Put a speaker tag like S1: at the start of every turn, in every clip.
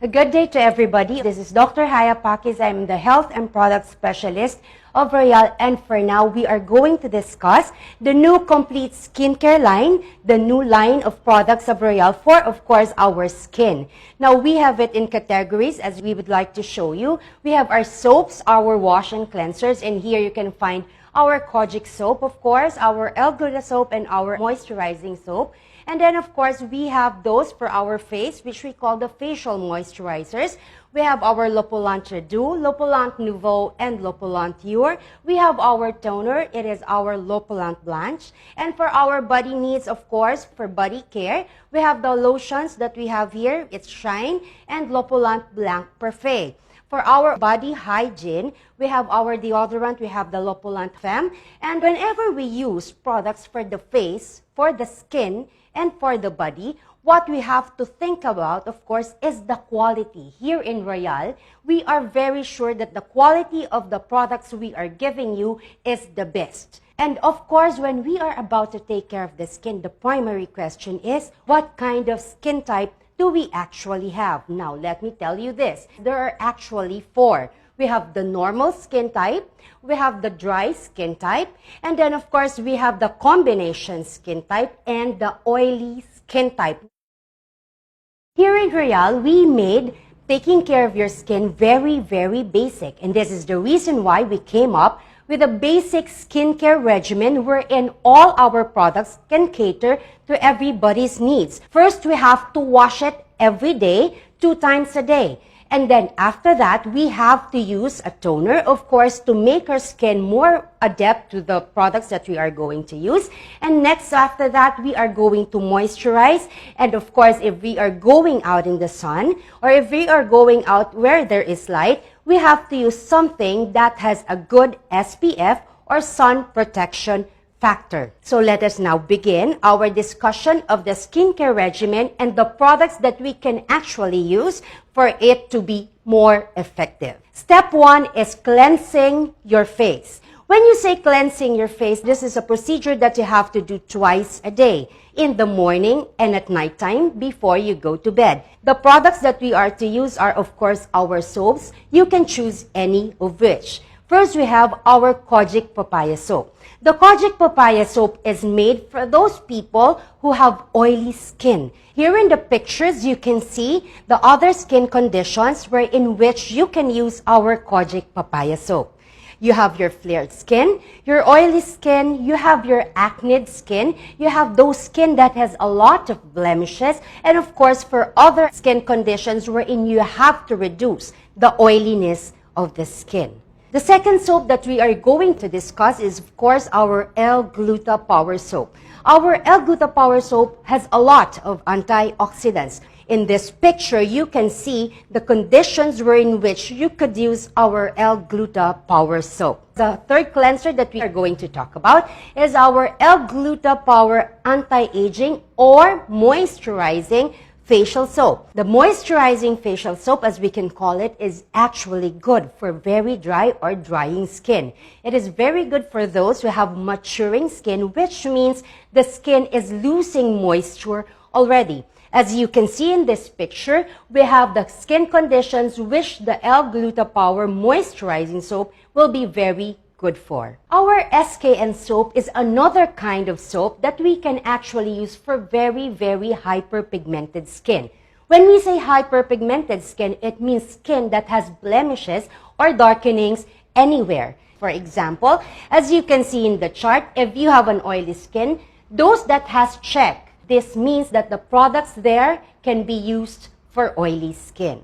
S1: A good day to everybody. This is Dr. Haya Pakis. I'm the Health and Product Specialist of Royale, and for now, we are going to discuss the new complete skincare line, the new line of products of Royale for, of course, our skin. Now, we have it in categories as we would like to show you. We have our soaps, our wash and cleansers, and here you can find our Kojic soap, of course, our L-Gluta soap, and our moisturizing soap. And then, of course, we have those for our face, which we call the facial moisturizers. We have our Lopulant Redo, Lopulant Nouveau, and Lopulant Pure. We have our toner. It is our Lopulant Blanche. And for our body needs, of course, for body care, we have the lotions that we have here. It's Shine and Lopulant Blanc Parfait. For our body hygiene, we have our deodorant, we have the Lopulant Femme. And whenever we use products for the face, for the skin, and for the body, what we have to think about, of course, is the quality. Here in Royale, we are very sure that the quality of the products we are giving you is the best. And of course, when we are about to take care of the skin, the primary question is, what kind of skin type do we actually have? Now, let me tell you this. There are actually 4. We have the normal skin type, we have the dry skin type, and then of course we have the combination skin type and the oily skin type. Here in Royale, we made taking care of your skin very, very basic. And this is the reason why we came up with a basic skincare regimen wherein all our products can cater to everybody's needs. First, we have to wash it every day, 2 times a day. And then after that, we have to use a toner, of course, to make our skin more adept to the products that we are going to use. And next, after that, we are going to moisturize. And of course, if we are going out in the sun, or if we are going out where there is light, we have to use something that has a good SPF or sun protection factor. So let us now begin our discussion of the skincare regimen and the products that we can actually use for it to be more effective. Step 1 is cleansing your face. When you say cleansing your face, this is a procedure that you have to do twice a day, in the morning and at nighttime before you go to bed. The products that we are to use are, of course, our soaps. You can choose any of which. First, we have our Kojic Papaya Soap. The Kojic Papaya Soap is made for those people who have oily skin. Here in the pictures, you can see the other skin conditions in which you can use our Kojic Papaya Soap. You have your flared skin, your oily skin, you have your acne skin, you have those skin that has a lot of blemishes, and of course for other skin conditions wherein you have to reduce the oiliness of the skin. The second soap that we are going to discuss is, of course, our L-Gluta Power Soap. Our L-Gluta Power Soap has a lot of antioxidants. In this picture, you can see the conditions in which you could use our L-Gluta Power Soap. The third cleanser that we are going to talk about is our L-Gluta Power Anti-Aging or Moisturizing Facial Soap. The moisturizing facial soap, as we can call it, is actually good for very dry or drying skin. It is very good for those who have maturing skin, which means the skin is losing moisture already. As you can see in this picture, we have the skin conditions which the L-Gluta Power Moisturizing Soap will be very good for. Our SKN soap is another kind of soap that we can actually use for very, very hyperpigmented skin. When we say hyperpigmented skin, it means skin that has blemishes or darkenings anywhere. For example, as you can see in the chart, if you have an oily skin, those that has check, this means that the products there can be used for oily skin.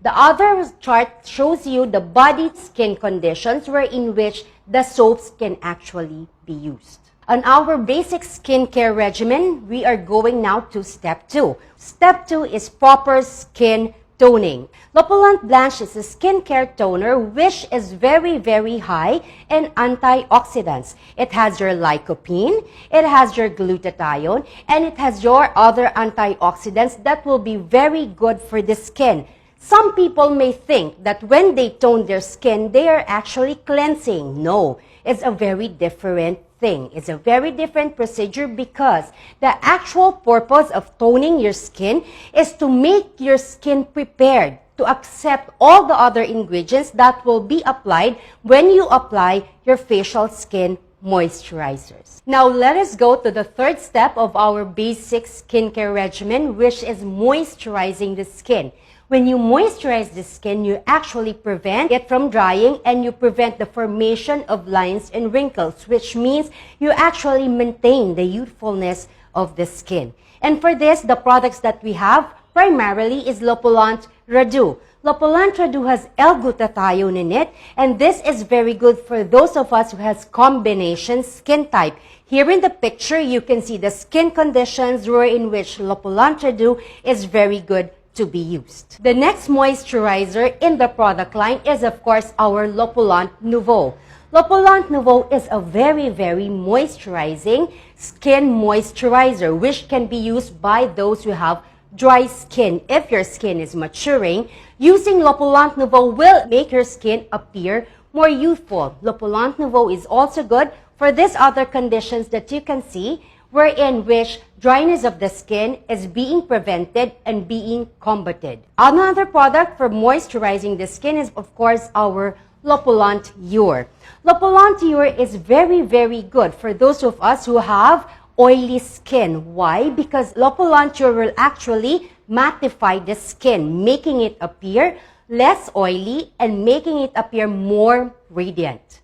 S1: The other chart shows you the body skin conditions in which the soaps can actually be used. On our basic skincare regimen, we are going now to step 2. Step 2 is proper skin toning. Lopulant Blanche is a skincare toner which is very, very high in antioxidants. It has your lycopene, it has your glutathione, and it has your other antioxidants that will be very good for the skin. Some people may think that when they tone their skin, they are actually cleansing. No, it's a very different thing. It's a very different procedure because the actual purpose of toning your skin is to make your skin prepared to accept all the other ingredients that will be applied when you apply your facial skin moisturizers. Now let us go to the third step of our basic skincare regimen, which is moisturizing the skin. When you moisturize the skin, you actually prevent it from drying and you prevent the formation of lines and wrinkles, which means you actually maintain the youthfulness of the skin. And for this, the products that we have primarily is Lopulant Radu. Lopulant Radu has L-glutathione in it, and this is very good for those of us who has combination skin type. Here in the picture, you can see the skin conditions in which Lopulant Radu is very good to be used. The next moisturizer in the product line is of course our Lopulant Nouveau. Lopulant Nouveau is a very moisturizing skin moisturizer which can be used by those who have dry skin. If your skin is maturing, using Lopulant Nouveau will make your skin appear more youthful. Lopulant Nouveau is also good for these other conditions that you can see, wherein which dryness of the skin is being prevented and being combated. Another product for moisturizing the skin is of course our Lopulant Ure. Lopulant Ure is very good for those of us who have oily skin. Why? Because Lopulant Ure will actually mattify the skin, making it appear less oily and making it appear more radiant.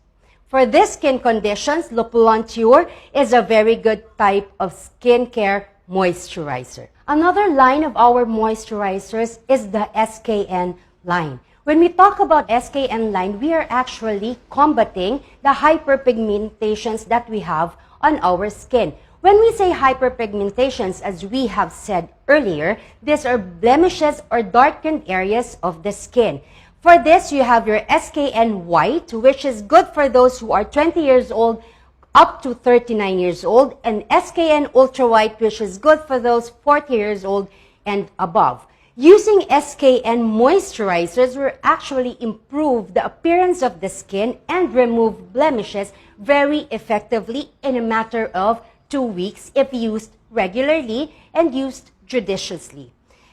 S1: For these skin conditions, Lopulant Ure is a very good type of skincare moisturizer. Another line of our moisturizers is the SKN line. When we talk about SKN line, we are actually combating the hyperpigmentations that we have on our skin. When we say hyperpigmentations, as we have said earlier, these are blemishes or darkened areas of the skin. For this, you have your SKN White, which is good for those who are 20 years old up to 39 years old, and SKN Ultra White, which is good for those 40 years old and above. Using SKN moisturizers will actually improve the appearance of the skin and remove blemishes very effectively in a matter of 2 weeks if used regularly and used judiciously.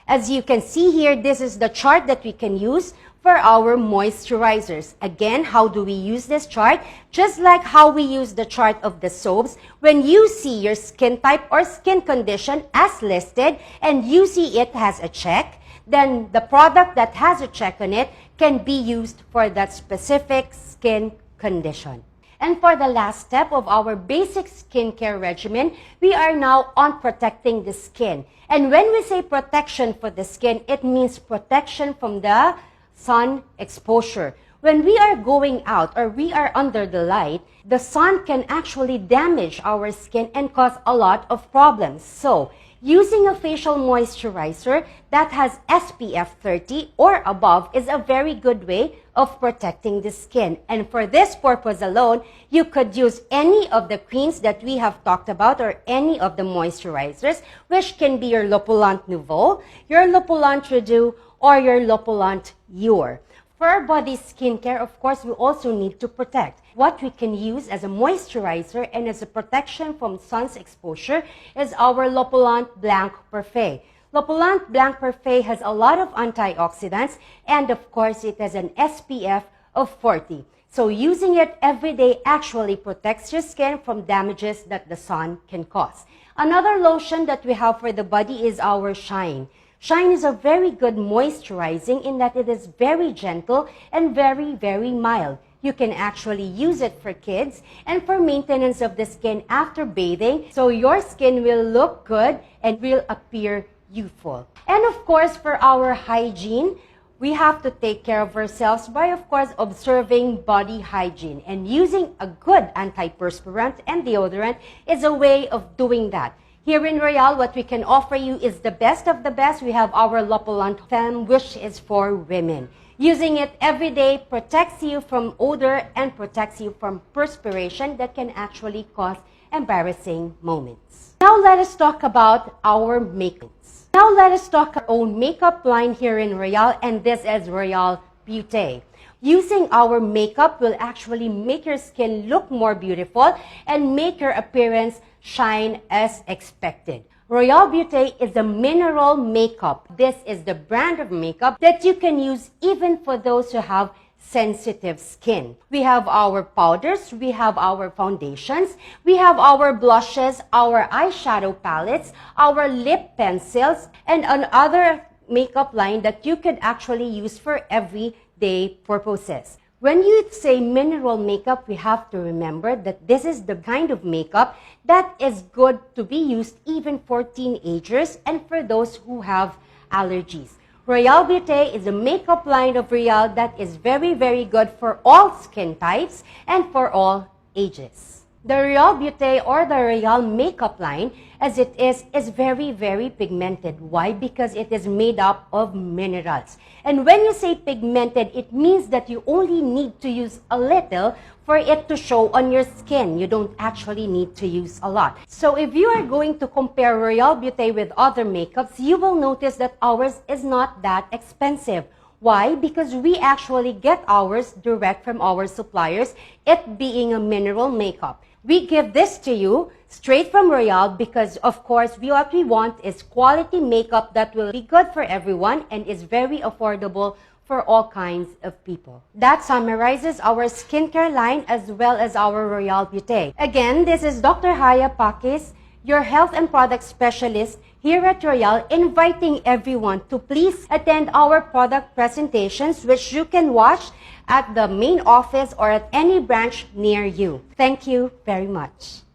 S1: As you can see here, this is the chart that we can use for our moisturizers. Again, how do we use this chart? Just like how we use the chart of the soaps, when you see your skin type or skin condition as listed and you see it has a check, then the product that has a check on it can be used for that specific skin condition. And for the last step of our basic skincare regimen, we are now on protecting the skin. And when we say protection for the skin, it means protection from the sun exposure. When we are going out or we are under the light, the sun can actually damage our skin and cause a lot of problems. So, using a facial moisturizer that has SPF 30 or above is a very good way of protecting the skin. And for this purpose alone, you could use any of the creams that we have talked about or any of the moisturizers, which can be your Lopulant Nouveau, your Lopulant Radu, or your Lopulant Ure. For our body skincare, of course, we also need to protect. What we can use as a moisturizer and as a protection from sun's exposure is our Lopulant Blanc Parfait. Lopulant Blanc Parfait has a lot of antioxidants and of course it has an SPF of 40. So using it every day actually protects your skin from damages that the sun can cause. Another lotion that we have for the body is our Shine. Shine is a very good moisturizing in that it is very gentle and very mild. You can actually use it for kids and for maintenance of the skin after bathing, so your skin will look good and will appear youthful. And of course, for our hygiene, we have to take care of ourselves by, of course, observing body hygiene. And using a good antiperspirant and deodorant is a way of doing that. Here in Royale, what we can offer you is the best of the best. We have our Lopulant Femme, which is for women. Using it every day protects you from odor and protects you from perspiration that can actually cause embarrassing moments. Now let us talk about our makeups. Now let us talk our own makeup line here in Royale, and this is Royale Beauté. Using our makeup will actually make your skin look more beautiful and make your appearance shine as expected. Royale Beauty is a mineral makeup. This is the brand of makeup that you can use even for those who have sensitive skin. We have our powders, we have our foundations, we have our blushes, our eyeshadow palettes, our lip pencils, and another makeup line that you could actually use for everyday purposes. When you say mineral makeup, we have to remember that this is the kind of makeup that is good to be used even for teenagers and for those who have allergies. Royale Beauty is a makeup line of Royale that is very, very good for all skin types and for all ages. The Royale Beauty or the Royale makeup line, as it is very, very pigmented. Why? Because it is made up of minerals. And when you say pigmented, it means that you only need to use a little for it to show on your skin. You don't actually need to use a lot. So if you are going to compare Royale Beauty with other makeups, you will notice that ours is not that expensive. Why? Because we actually get ours direct from our suppliers, it being a mineral makeup. We give this to you straight from Royale because, of course, what we want is quality makeup that will be good for everyone and is very affordable for all kinds of people. That summarizes our skincare line as well as our Royale Beauty. Again, this is Dr. Haya Pakis, your health and product specialist here at Royale, inviting everyone to please attend our product presentations, which you can watch at the main office or at any branch near you. Thank you very much.